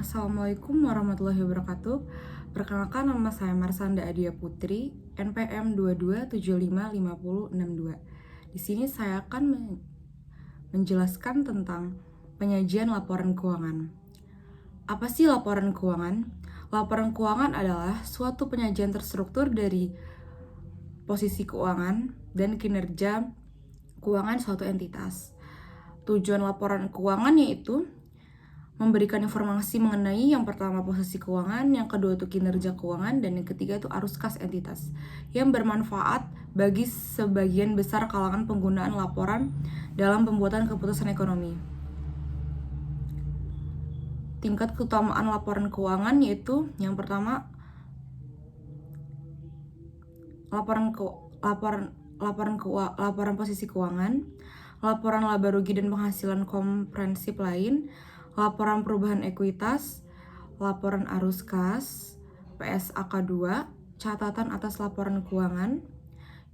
Assalamualaikum warahmatullahi wabarakatuh. Perkenalkan, nama saya Marsanda Adia Putri, NPM 22755062. Di sini saya akan menjelaskan tentang penyajian laporan keuangan. Apa sih laporan keuangan? Laporan keuangan adalah suatu penyajian terstruktur dari posisi keuangan dan kinerja keuangan suatu entitas. Tujuan laporan keuangan yaitu memberikan informasi mengenai yang pertama posisi keuangan, yang kedua itu kinerja keuangan, dan yang ketiga itu arus kas entitas yang bermanfaat bagi sebagian besar kalangan penggunaan laporan dalam pembuatan keputusan ekonomi. Tingkat keutamaan laporan keuangan yaitu yang pertama laporan posisi keuangan, laporan laba rugi dan penghasilan komprehensif lain, laporan perubahan ekuitas, laporan arus kas, PSAK 2, catatan atas laporan keuangan,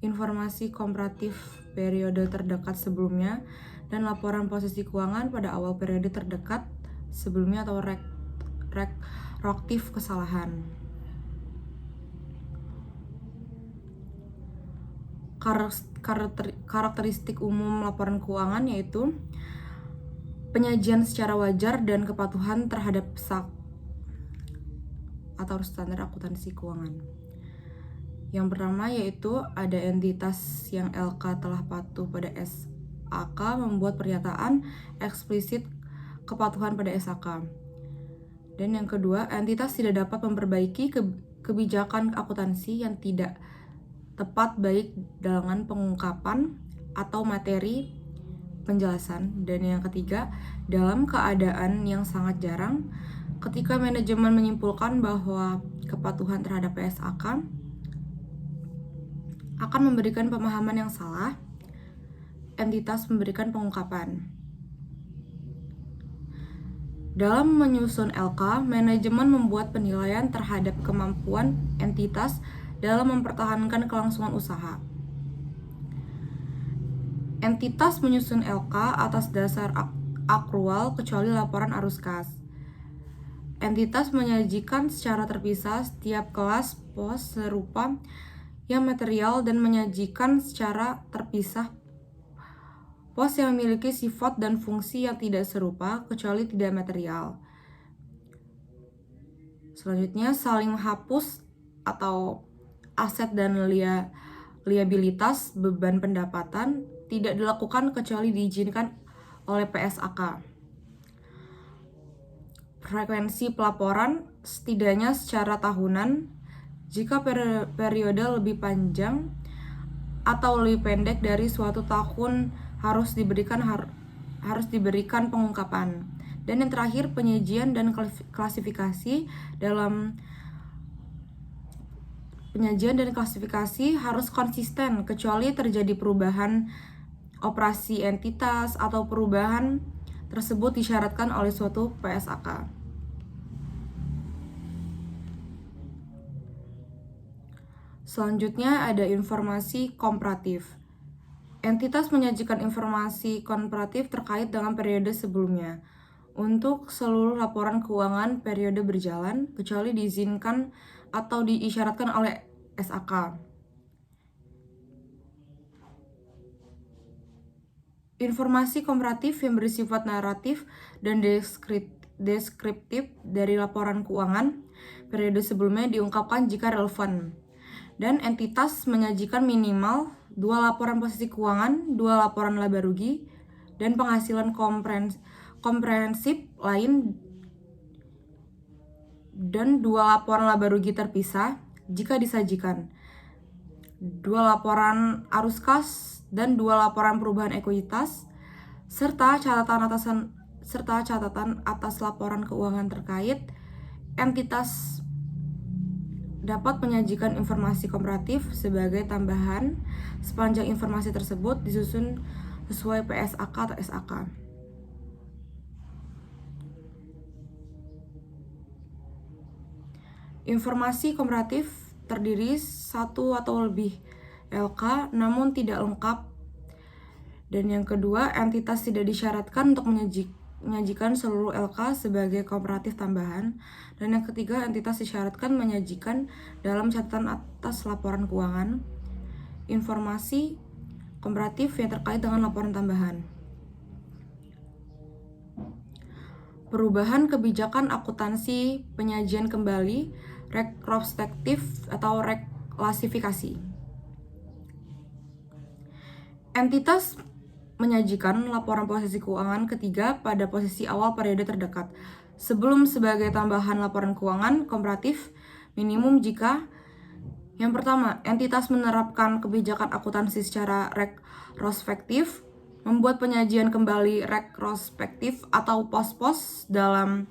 informasi komparatif periode terdekat sebelumnya, dan laporan posisi keuangan pada awal periode terdekat sebelumnya atau retroaktif kesalahan. Karakteristik umum laporan keuangan yaitu penyajian secara wajar dan kepatuhan terhadap SAK atau standar akuntansi keuangan. Yang pertama yaitu ada entitas yang LK telah patuh pada SAK membuat pernyataan eksplisit kepatuhan pada SAK. Dan yang kedua, entitas tidak dapat memperbaiki kebijakan akuntansi yang tidak tepat baik dalam pengungkapan atau materi penjelasan. Dan yang ketiga, dalam keadaan yang sangat jarang, ketika manajemen menyimpulkan bahwa kepatuhan terhadap PSAK akan memberikan pemahaman yang salah, entitas memberikan pengungkapan. Dalam menyusun LK, manajemen membuat penilaian terhadap kemampuan entitas dalam mempertahankan kelangsungan usaha. Entitas menyusun LK atas dasar akrual kecuali laporan arus kas. Entitas menyajikan secara terpisah setiap kelas pos serupa yang material dan menyajikan secara terpisah pos yang memiliki sifat dan fungsi yang tidak serupa kecuali tidak material. Selanjutnya, saling menghapus atau aset dan liabilitas beban pendapatan tidak dilakukan kecuali diizinkan oleh PSAK. Frekuensi pelaporan setidaknya secara tahunan. Jika periode lebih panjang atau lebih pendek dari suatu tahun harus diberikan pengungkapan. Dan yang terakhir, penyajian dan klasifikasi. Dalam penyajian dan klasifikasi harus konsisten kecuali terjadi perubahan operasi entitas atau perubahan tersebut disyaratkan oleh suatu PSAK. Selanjutnya ada informasi komparatif. Entitas menyajikan informasi komparatif terkait dengan periode sebelumnya untuk seluruh laporan keuangan periode berjalan kecuali diizinkan atau diisyaratkan oleh SAK. Informasi komparatif yang bersifat naratif dan deskriptif dari laporan keuangan periode sebelumnya diungkapkan jika relevan. Dan entitas menyajikan minimal 2 laporan posisi keuangan, 2 laporan laba rugi, dan penghasilan komprehensif lain, dan 2 laporan laba rugi terpisah jika disajikan, 2 laporan arus kas, dan 2 laporan perubahan ekuitas, serta catatan atas laporan keuangan terkait. Entitas dapat menyajikan informasi komparatif sebagai tambahan sepanjang informasi tersebut disusun sesuai PSAK atau SAK. Informasi komparatif terdiri 1 atau lebih LK namun tidak lengkap. Dan yang kedua, entitas tidak disyaratkan untuk menyajikan seluruh LK sebagai komparatif tambahan. Dan yang ketiga, entitas disyaratkan menyajikan dalam catatan atas laporan keuangan informasi komparatif yang terkait dengan laporan tambahan. Perubahan kebijakan akuntansi penyajian kembali retrospektif atau reklasifikasi. Entitas menyajikan laporan posisi keuangan ketiga pada posisi awal periode terdekat sebelum sebagai tambahan laporan keuangan komparatif minimum jika yang pertama, entitas menerapkan kebijakan akuntansi secara retrospektif, membuat penyajian kembali retrospektif atau pos-pos dalam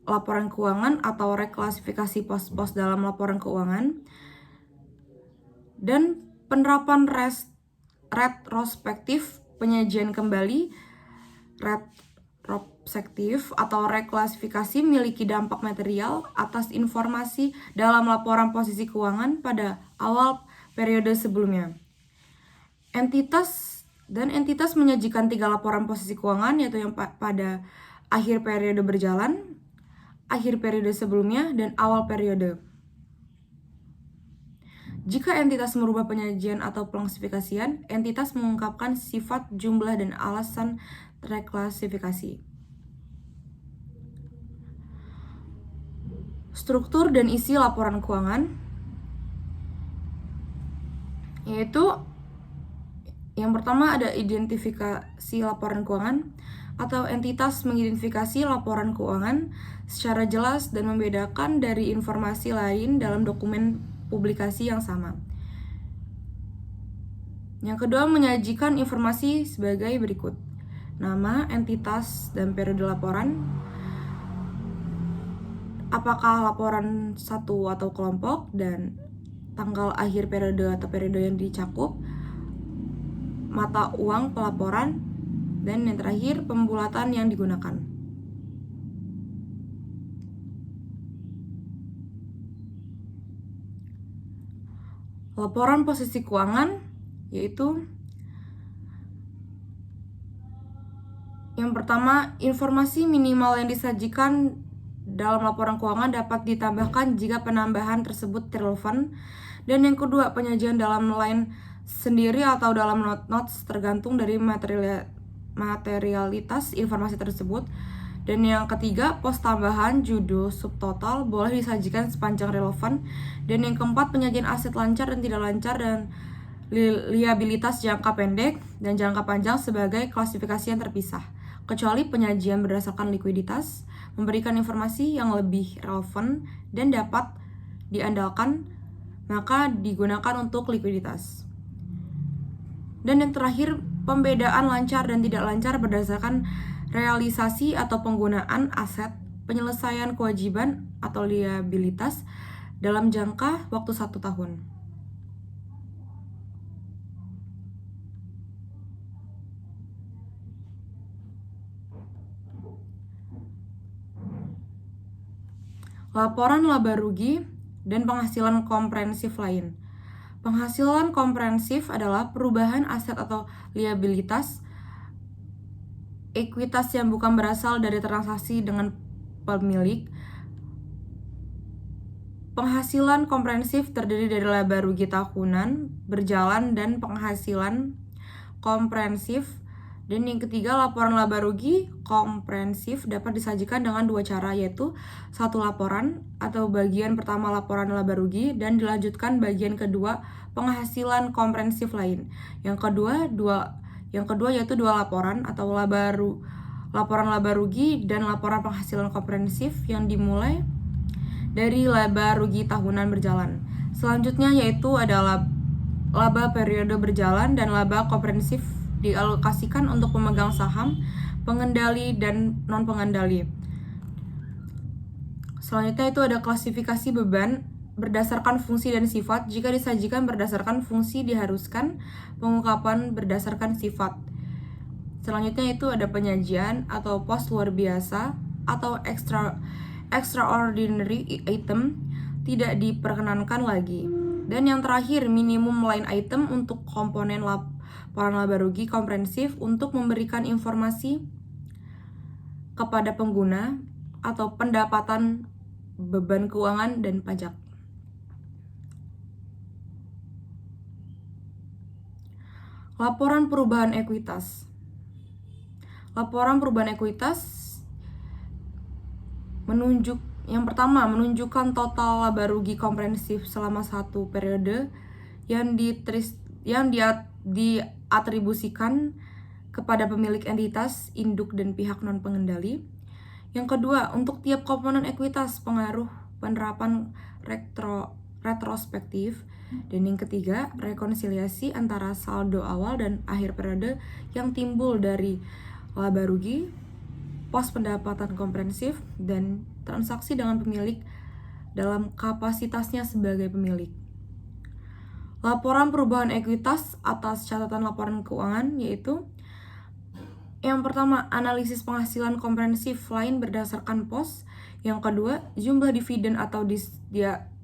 laporan keuangan atau reklasifikasi pos-pos dalam laporan keuangan, dan penerapan retrospektif penyajian kembali retrospektif atau reklasifikasi memiliki dampak material atas informasi dalam laporan posisi keuangan pada awal periode sebelumnya. Entitas menyajikan 3 laporan posisi keuangan, yaitu yang pada akhir periode berjalan, akhir periode sebelumnya, dan awal periode. Jika entitas merubah penyajian atau pengklasifikasian, entitas mengungkapkan sifat, jumlah, dan alasan reklasifikasi. Struktur dan isi laporan keuangan, yaitu yang pertama ada identifikasi laporan keuangan, atau entitas mengidentifikasi laporan keuangan secara jelas dan membedakan dari informasi lain dalam dokumen publikasi yang sama. Yang kedua, menyajikan informasi sebagai berikut: nama, entitas, dan periode laporan, apakah laporan satu atau kelompok, dan tanggal akhir periode atau periode yang dicakup, mata uang pelaporan, dan yang terakhir pembulatan yang digunakan. Laporan posisi keuangan, yaitu yang pertama, informasi minimal yang disajikan dalam laporan keuangan dapat ditambahkan jika penambahan tersebut relevan. Dan yang kedua, penyajian dalam line sendiri atau dalam notes tergantung dari materialitas informasi tersebut. Dan yang ketiga, pos tambahan, judul, subtotal boleh disajikan sepanjang relevan. Dan yang keempat, penyajian aset lancar dan tidak lancar dan liabilitas jangka pendek dan jangka panjang sebagai klasifikasi yang terpisah, kecuali penyajian berdasarkan likuiditas memberikan informasi yang lebih relevan dan dapat diandalkan, maka digunakan untuk likuiditas. Dan yang terakhir, pembedaan lancar dan tidak lancar berdasarkan realisasi atau penggunaan aset, penyelesaian kewajiban atau liabilitas dalam jangka waktu 1 tahun. Laporan laba rugi dan penghasilan komprehensif lain. Penghasilan komprehensif adalah perubahan aset atau liabilitas ekuitas yang bukan berasal dari transaksi dengan pemilik. Penghasilan komprehensif terdiri dari laba rugi tahunan, berjalan, dan penghasilan komprehensif. Dan yang ketiga, laporan laba rugi komprehensif dapat disajikan dengan 2 cara, yaitu satu laporan atau bagian pertama laporan laba rugi dan dilanjutkan bagian kedua penghasilan komprehensif lain. Yang kedua yaitu 2 laporan atau laporan laba rugi dan laporan penghasilan komprehensif yang dimulai dari laba rugi tahunan berjalan. Selanjutnya yaitu adalah laba periode berjalan dan laba komprehensif dialokasikan untuk pemegang saham, pengendali, dan non-pengendali. Selanjutnya itu ada klasifikasi beban berdasarkan fungsi dan sifat. Jika disajikan berdasarkan fungsi diharuskan pengungkapan berdasarkan sifat. Selanjutnya itu ada penyajian atau pos luar biasa atau extraordinary item tidak diperkenankan lagi. Dan yang terakhir, minimum line item untuk komponen laporan laba rugi komprehensif untuk memberikan informasi kepada pengguna atau pendapatan, beban keuangan, dan pajak. Laporan perubahan ekuitas. Laporan perubahan ekuitas yang pertama menunjukkan total laba rugi komprehensif selama satu periode yang diatribusikan kepada pemilik entitas, induk, dan pihak non-pengendali. Yang kedua, untuk tiap komponen ekuitas pengaruh penerapan retrospektif. Dan yang ketiga, rekonsiliasi antara saldo awal dan akhir periode yang timbul dari laba rugi, pos pendapatan komprehensif, dan transaksi dengan pemilik dalam kapasitasnya sebagai pemilik. Laporan perubahan ekuitas atas catatan laporan keuangan yaitu yang pertama, analisis penghasilan komprehensif lain berdasarkan pos. Yang kedua, jumlah dividen atau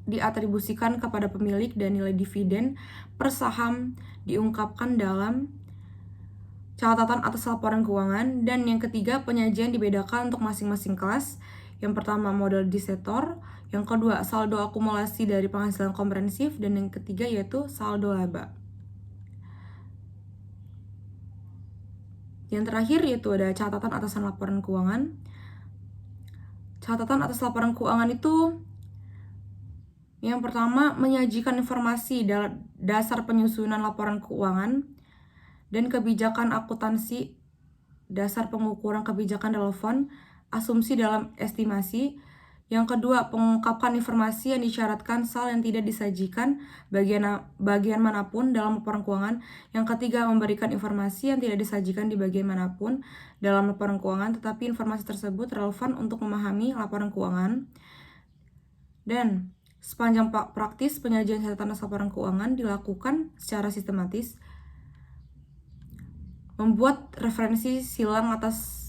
diatribusikan kepada pemilik dan nilai dividen per saham diungkapkan dalam catatan atas laporan keuangan. Dan yang ketiga, penyajian dibedakan untuk masing-masing kelas. Yang pertama, modal disetor. Yang kedua, saldo akumulasi dari penghasilan komprehensif. Dan yang ketiga yaitu saldo laba. Yang terakhir yaitu ada catatan atasan laporan keuangan. Catatan atas laporan keuangan itu yang pertama menyajikan informasi dasar penyusunan laporan keuangan dan kebijakan akuntansi, dasar pengukuran kebijakan relevan, asumsi dalam estimasi. Yang kedua, mengungkapkan informasi yang disyaratkan sal yang tidak disajikan bagian manapun dalam laporan keuangan. Yang ketiga, memberikan informasi yang tidak disajikan di bagian manapun dalam laporan keuangan, tetapi informasi tersebut relevan untuk memahami laporan keuangan. Dan sepanjang praktis penyajian catatan laporan keuangan dilakukan secara sistematis, membuat referensi silang atas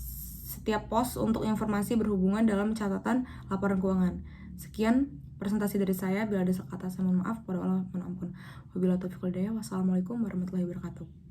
setiap pos untuk informasi berhubungan dalam catatan laporan keuangan. Sekian presentasi dari saya. Bila ada salah kata saya mohon maaf. Kepada Allah mohon ampun. Wabillahi taufiq wal hidayah. Wassalamualaikum warahmatullahi wabarakatuh.